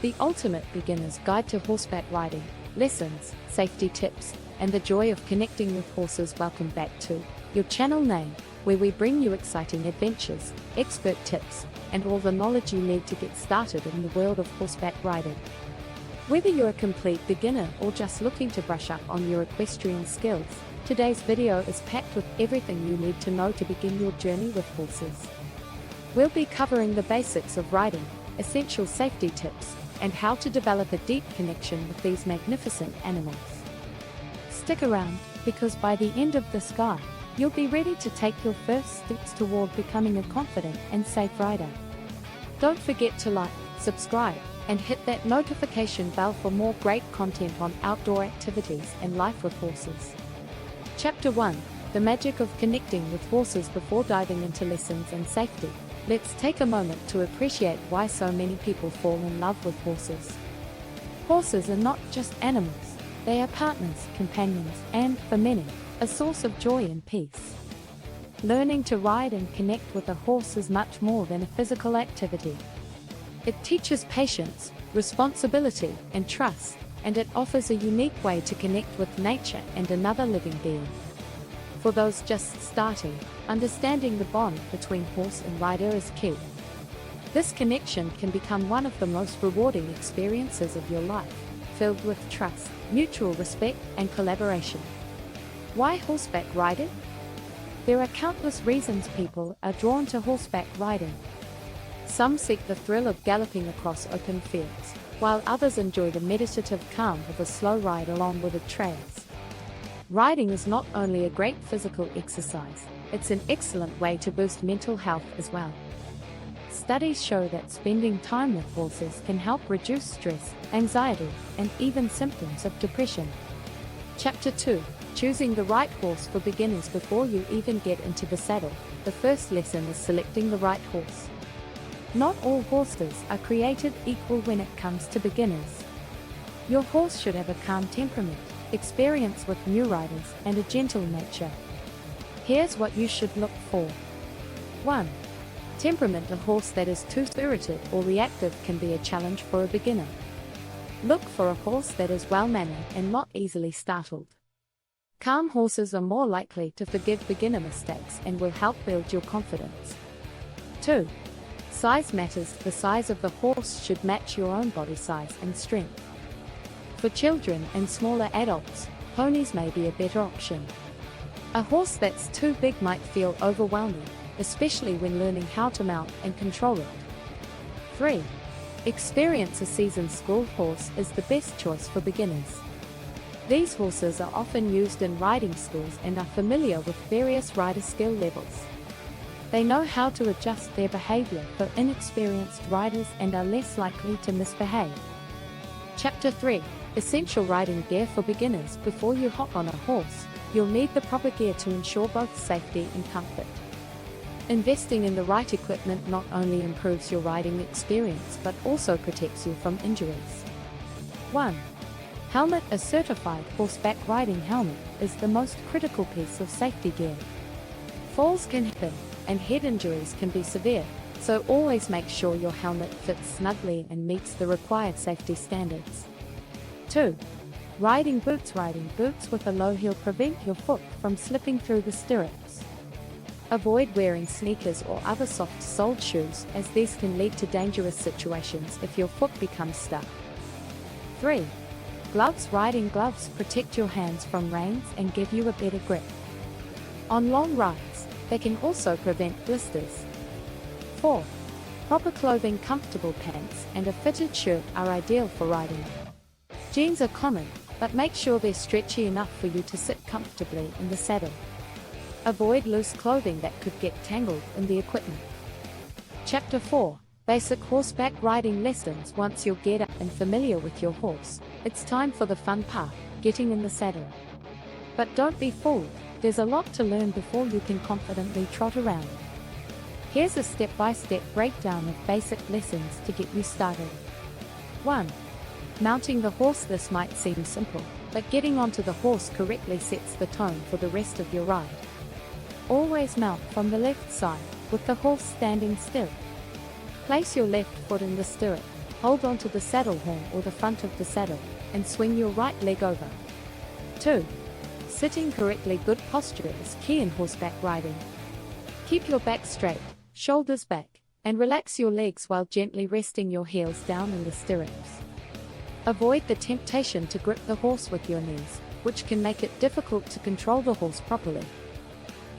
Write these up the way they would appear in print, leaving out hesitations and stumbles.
the ultimate beginner's guide to horseback riding, lessons, safety tips, and the joy of connecting with horses. Welcome back to your channel name, where we bring you exciting adventures, expert tips, and all the knowledge you need to get started in the world of horseback riding. Whether you're a complete beginner or just looking to brush up on your equestrian skills, today's video is packed with everything you need to know to begin your journey with horses. We'll be covering the basics of riding, essential safety tips, and how to develop a deep connection with these magnificent animals. Stick around, because by the end of this guide, you'll be ready to take your first steps toward becoming a confident and safe rider. Don't forget to like, subscribe, and hit that notification bell for more great content on outdoor activities and life with horses. Chapter 1: The magic of connecting with horses. Before diving into lessons and safety, let's take a moment to appreciate why so many people fall in love with horses. Horses are not just animals, they are partners, companions, and, for many, a source of joy and peace. Learning to ride and connect with a horse is much more than a physical activity. It teaches patience, responsibility, and trust, and it offers a unique way to connect with nature and another living being. For those just starting, understanding the bond between horse and rider is key. This connection can become one of the most rewarding experiences of your life, filled with trust, mutual respect, and collaboration. Why horseback riding? There are countless reasons people are drawn to horseback riding. Some seek the thrill of galloping across open fields, while others enjoy the meditative calm of a slow ride along wooded trails. Riding is not only a great physical exercise, it's an excellent way to boost mental health as well. Studies show that spending time with horses can help reduce stress, anxiety, and even symptoms of depression. Chapter 2: Choosing the right horse for beginners. Before you even get into the saddle, the first lesson is selecting the right horse. Not all horses are created equal when it comes to beginners. Your horse should have a calm temperament, experience with new riders, and a gentle nature. Here's what you should look for. 1. Temperament. A horse that is too spirited or reactive can be a challenge for a beginner. Look for a horse that is well-mannered and not easily startled. Calm horses are more likely to forgive beginner mistakes and will help build your confidence. 2. Size matters. The size of the horse should match your own body size and strength. For children and smaller adults, ponies may be a better option. A horse that's too big might feel overwhelming, especially when learning how to mount and control it. 3. Experience. A seasoned school horse is the best choice for beginners. These horses are often used in riding schools and are familiar with various rider skill levels. They know how to adjust their behavior for inexperienced riders and are less likely to misbehave. Chapter 3: Essential riding gear for beginners. Before you hop on a horse, you'll need the proper gear to ensure both safety and comfort. Investing in the right equipment not only improves your riding experience but also protects you from injuries. 1. Helmet. A certified horseback riding helmet is the most critical piece of safety gear. Falls can happen, and head injuries can be severe, so always make sure your helmet fits snugly and meets the required safety standards. 2. Riding boots. Riding boots with a low heel prevent your foot from slipping through the stirrups. Avoid wearing sneakers or other soft-soled shoes, as these can lead to dangerous situations if your foot becomes stuck. 3. Gloves. Riding gloves protect your hands from reins and give you a better grip. On long rides, they can also prevent blisters. 4. Proper clothing. Comfortable pants and a fitted shirt are ideal for riding. Jeans are common, but make sure they're stretchy enough for you to sit comfortably in the saddle. Avoid loose clothing that could get tangled in the equipment. Chapter 4: Basic horseback riding lessons. Once you're geared up and familiar with your horse, it's time for the fun part, getting in the saddle. But don't be fooled, there's a lot to learn before you can confidently trot around. Here's a step-by-step breakdown of basic lessons to get you started. 1. Mounting the horse. This might seem simple, but getting onto the horse correctly sets the tone for the rest of your ride. Always mount from the left side, with the horse standing still. Place your left foot in the stirrup, hold onto the saddle horn or the front of the saddle, and swing your right leg over. 2. Sitting correctly. Good posture is key in horseback riding. Keep your back straight, shoulders back, and relax your legs while gently resting your heels down in the stirrups. Avoid the temptation to grip the horse with your knees, which can make it difficult to control the horse properly.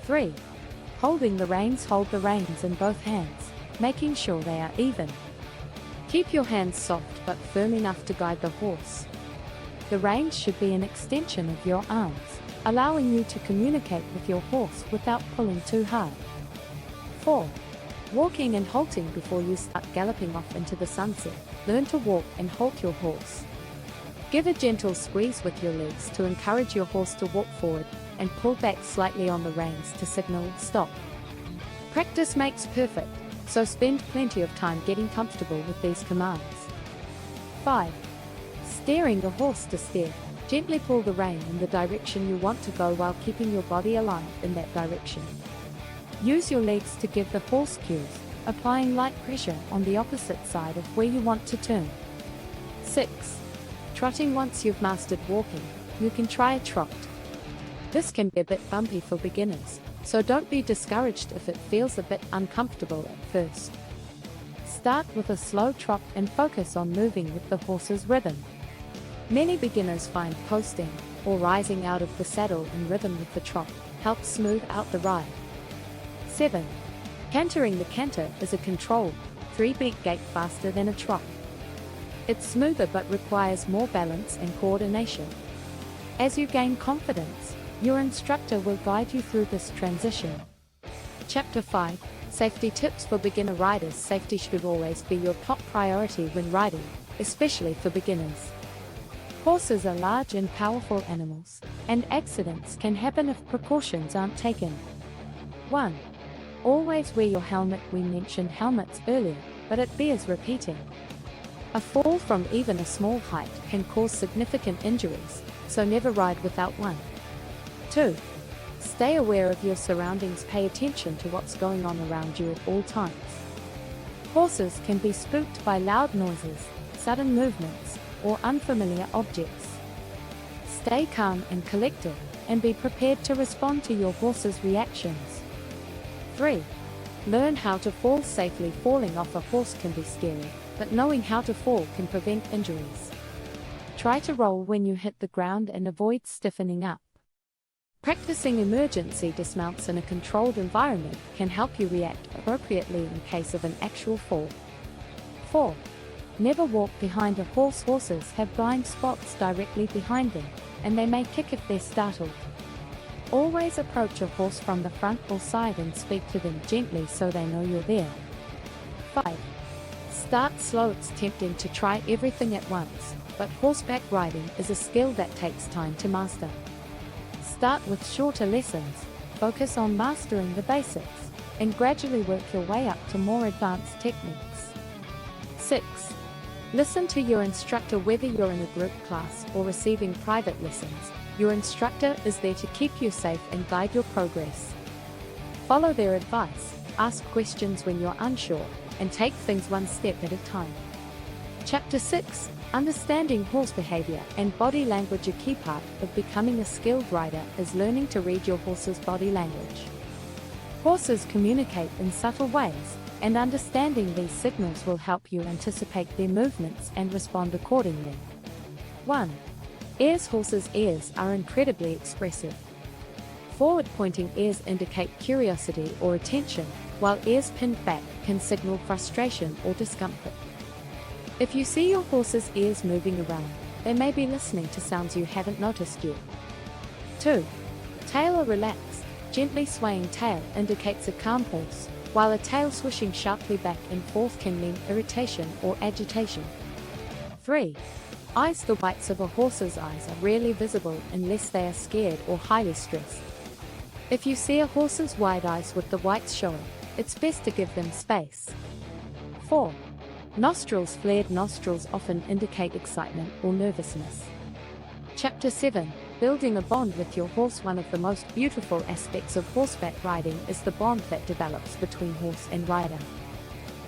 3. Holding the reins. Hold the reins in both hands, making sure they are even. Keep your hands soft but firm enough to guide the horse. The reins should be an extension of your arms, allowing you to communicate with your horse without pulling too hard. 4. Walking and halting. Before you start galloping off into the sunset, learn to walk and halt your horse. Give a gentle squeeze with your legs to encourage your horse to walk forward, and pull back slightly on the reins to signal stop. Practice makes perfect, so spend plenty of time getting comfortable with these commands. 5. Steering the horse. To steer, gently pull the rein in the direction you want to go while keeping your body aligned in that direction. Use your legs to give the horse cues, applying light pressure on the opposite side of where you want to turn. 6. Trotting. Once you've mastered walking, you can try a trot. This can be a bit bumpy for beginners, so don't be discouraged if it feels a bit uncomfortable at first. Start with a slow trot and focus on moving with the horse's rhythm. Many beginners find posting, or rising out of the saddle in rhythm with the trot, helps smooth out the ride. 7. Cantering. The canter is a controlled, 3-beat gait faster than a trot. It's smoother but requires more balance and coordination. As you gain confidence, your instructor will guide you through this transition. Chapter 5. Safety tips for beginner riders. Safety should always be your top priority when riding, especially for beginners. Horses are large and powerful animals, and accidents can happen if precautions aren't taken. 1. Always wear your helmet. We mentioned helmets earlier, but it bears repeating. A fall from even a small height can cause significant injuries, so never ride without one. 2. Stay aware of your surroundings. Pay attention to what's going on around you at all times. Horses can be spooked by loud noises, sudden movements, or unfamiliar objects. Stay calm and collected, and be prepared to respond to your horse's reactions. 3. Learn how to fall safely. Falling off a horse can be scary, but knowing how to fall can prevent injuries. Try to roll when you hit the ground and avoid stiffening up. Practicing emergency dismounts in a controlled environment can help you react appropriately in case of an actual fall. 4. Never walk behind a horse. Horses have blind spots directly behind them, and they may kick if they're startled. Always approach a horse from the front or side and speak to them gently so they know you're there. 5. Start slow. It's tempting to try everything at once, but horseback riding is a skill that takes time to master. Start with shorter lessons, focus on mastering the basics, and gradually work your way up to more advanced techniques. 6. Listen to your instructor. Whether you're in a group class or receiving private lessons, your instructor is there to keep you safe and guide your progress. Follow their advice, ask questions when you're unsure, and take things one step at a time. Chapter 6. Understanding horse behavior and body language. A key part of becoming a skilled rider is learning to read your horse's body language. Horses communicate in subtle ways, and understanding these signals will help you anticipate their movements and respond accordingly. 1. Ears. Horses' ears are incredibly expressive. Forward-pointing ears indicate curiosity or attention, while ears pinned back can signal frustration or discomfort. If you see your horse's ears moving around, they may be listening to sounds you haven't noticed yet. 2. Tail or relaxed, gently swaying tail indicates a calm horse, while a tail swishing sharply back and forth can mean irritation or agitation. 3. Eyes. The whites of a horse's eyes are rarely visible unless they are scared or highly stressed. If you see a horse's wide eyes with the whites showing, it's best to give them space. 4. Nostrils. Flared nostrils often indicate excitement or nervousness. Chapter 7. Building a bond with your horse. One of the most beautiful aspects of horseback riding is the bond that develops between horse and rider.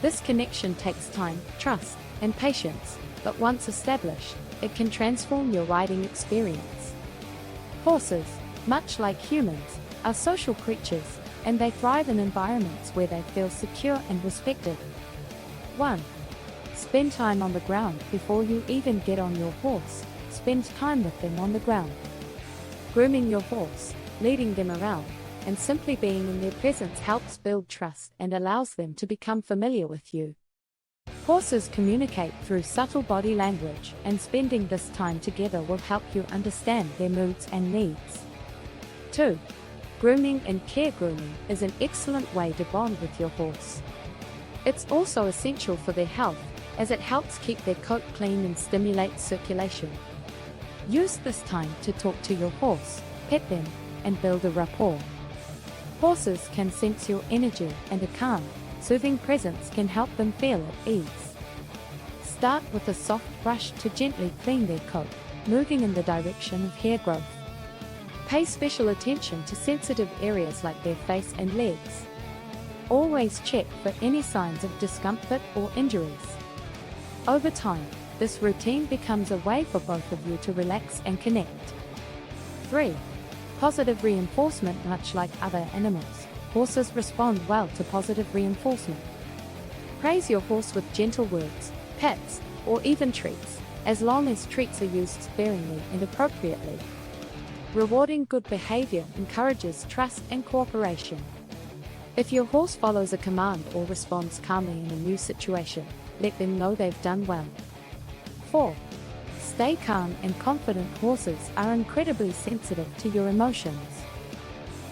This connection takes time, trust, and patience, but once established, it can transform your riding experience. Horses, much like humans, are social creatures, and they thrive in environments where they feel secure and respected. 1. Spend time on the ground before you even get on your horse. Spend time with them on the ground. Grooming your horse, leading them around, and simply being in their presence helps build trust and allows them to become familiar with you. Horses communicate through subtle body language, and spending this time together will help you understand their moods and needs. 2. Grooming and care. Grooming is an excellent way to bond with your horse. It's also essential for their health, as it helps keep their coat clean and stimulates circulation. Use this time to talk to your horse, pet them, and build a rapport. Horses can sense your energy, and a calm, soothing presence can help them feel at ease. Start with a soft brush to gently clean their coat, moving in the direction of hair growth. Pay special attention to sensitive areas like their face and legs. Always check for any signs of discomfort or injuries. Over time, this routine becomes a way for both of you to relax and connect. 3. Positive reinforcement. Much like other animals, horses respond well to positive reinforcement. Praise your horse with gentle words, pets, or even treats, as long as treats are used sparingly and appropriately. Rewarding good behavior encourages trust and cooperation. If your horse follows a command or responds calmly in a new situation, let them know they've done well. 4. Stay calm and confident. Horses are incredibly sensitive to your emotions.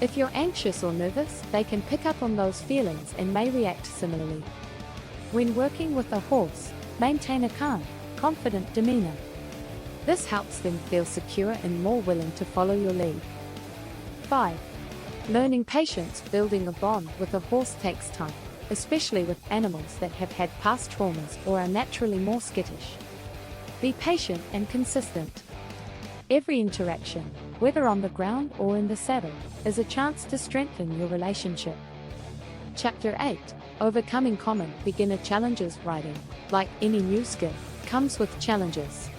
If you're anxious or nervous, they can pick up on those feelings and may react similarly. When working with a horse, maintain a calm, confident demeanor. This helps them feel secure and more willing to follow your lead. 5. Learning patience. Building a bond with a horse takes time, especially with animals that have had past traumas or are naturally more skittish. Be patient and consistent. Every interaction, whether on the ground or in the saddle, is a chance to strengthen your relationship. Chapter 8. Overcoming common beginner challenges. Riding, like any new skill, comes with challenges.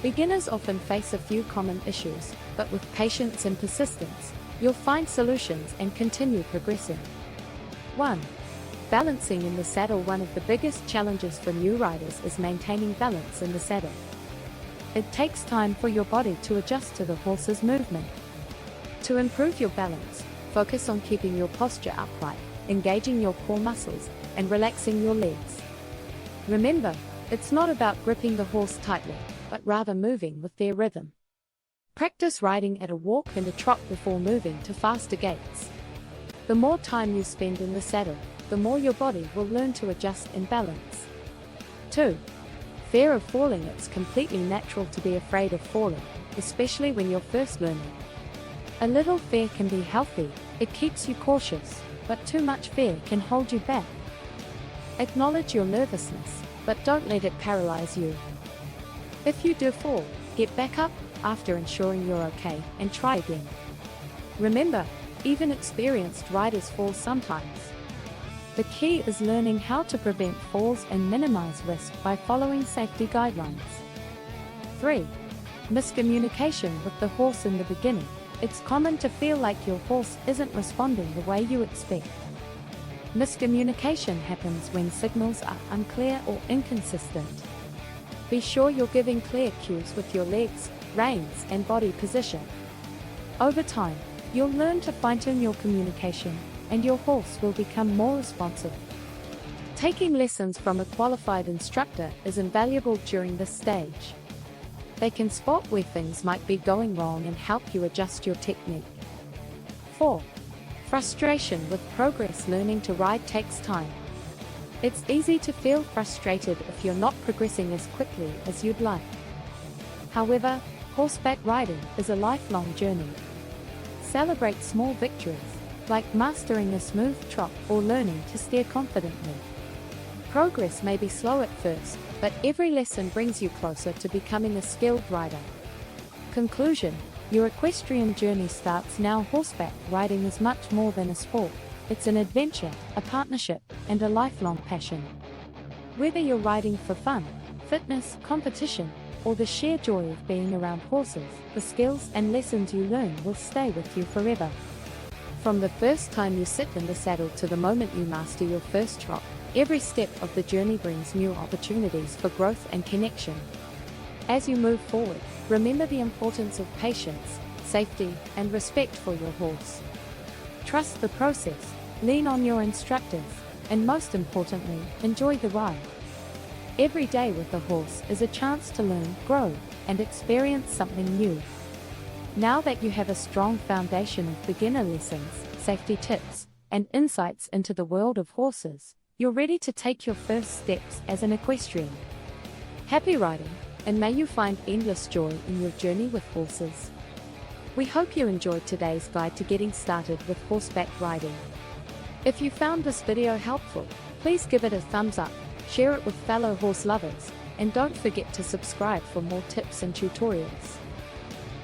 Beginners often face a few common issues, but with patience and persistence, you'll find solutions and continue progressing. 1. Balancing in the saddle. One of the biggest challenges for new riders is maintaining balance in the saddle. It takes time for your body to adjust to the horse's movement. To improve your balance, focus on keeping your posture upright, engaging your core muscles, and relaxing your legs. Remember, it's not about gripping the horse tightly, but rather moving with their rhythm. Practice riding at a walk and a trot before moving to faster gaits. The more time you spend in the saddle, the more your body will learn to adjust and balance. 2. Fear of falling. It's completely natural to be afraid of falling, especially when you're first learning. A little fear can be healthy, it keeps you cautious, but too much fear can hold you back. Acknowledge your nervousness, but don't let it paralyze you. If you do fall, get back up after ensuring you're okay and try again. Remember, even experienced riders fall sometimes. The key is learning how to prevent falls and minimize risk by following safety guidelines. 3. Miscommunication with the horse in the beginning. It's common to feel like your horse isn't responding the way you expect. Miscommunication happens when signals are unclear or inconsistent. Be sure you're giving clear cues with your legs, reins, and body position. Over time, you'll learn to fine-tune your communication, and your horse will become more responsive. Taking lessons from a qualified instructor is invaluable during this stage. They can spot where things might be going wrong and help you adjust your technique. 4. Frustration with progress. Learning to ride takes time. It's easy to feel frustrated if you're not progressing as quickly as you'd like. However, horseback riding is a lifelong journey. Celebrate small victories, like mastering a smooth trot or learning to steer confidently. Progress may be slow at first, but every lesson brings you closer to becoming a skilled rider. Conclusion: your equestrian journey starts now. Horseback riding is much more than a sport. It's an adventure, a partnership, and a lifelong passion. Whether you're riding for fun, fitness, competition, or the sheer joy of being around horses, the skills and lessons you learn will stay with you forever. From the first time you sit in the saddle to the moment you master your first trot, every step of the journey brings new opportunities for growth and connection. As you move forward, remember the importance of patience, safety, and respect for your horse. Trust the process, lean on your instructors, and most importantly, enjoy the ride. Every day with a horse is a chance to learn, grow, and experience something new. Now that you have a strong foundation of beginner lessons, safety tips, and insights into the world of horses, you're ready to take your first steps as an equestrian. Happy riding, and may you find endless joy in your journey with horses. We hope you enjoyed today's guide to getting started with horseback riding. If you found this video helpful, please give it a thumbs up, share it with fellow horse lovers, and don't forget to subscribe for more tips and tutorials.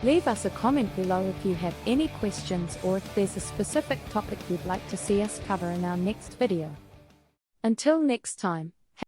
Leave us a comment below if you have any questions or if there's a specific topic you'd like to see us cover in our next video. Until next time,